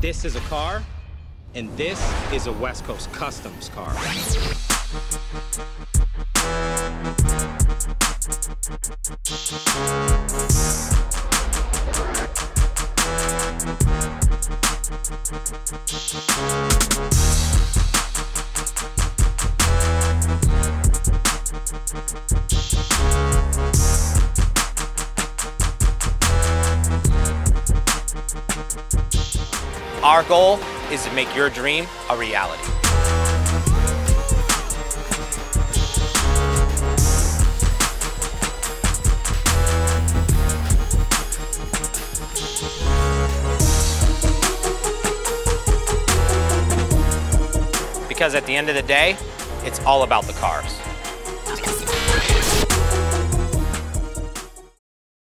this is a car, and this is a West Coast Customs car. Our goal is to make your dream a reality. Because at the end of the day, it's all about the cars.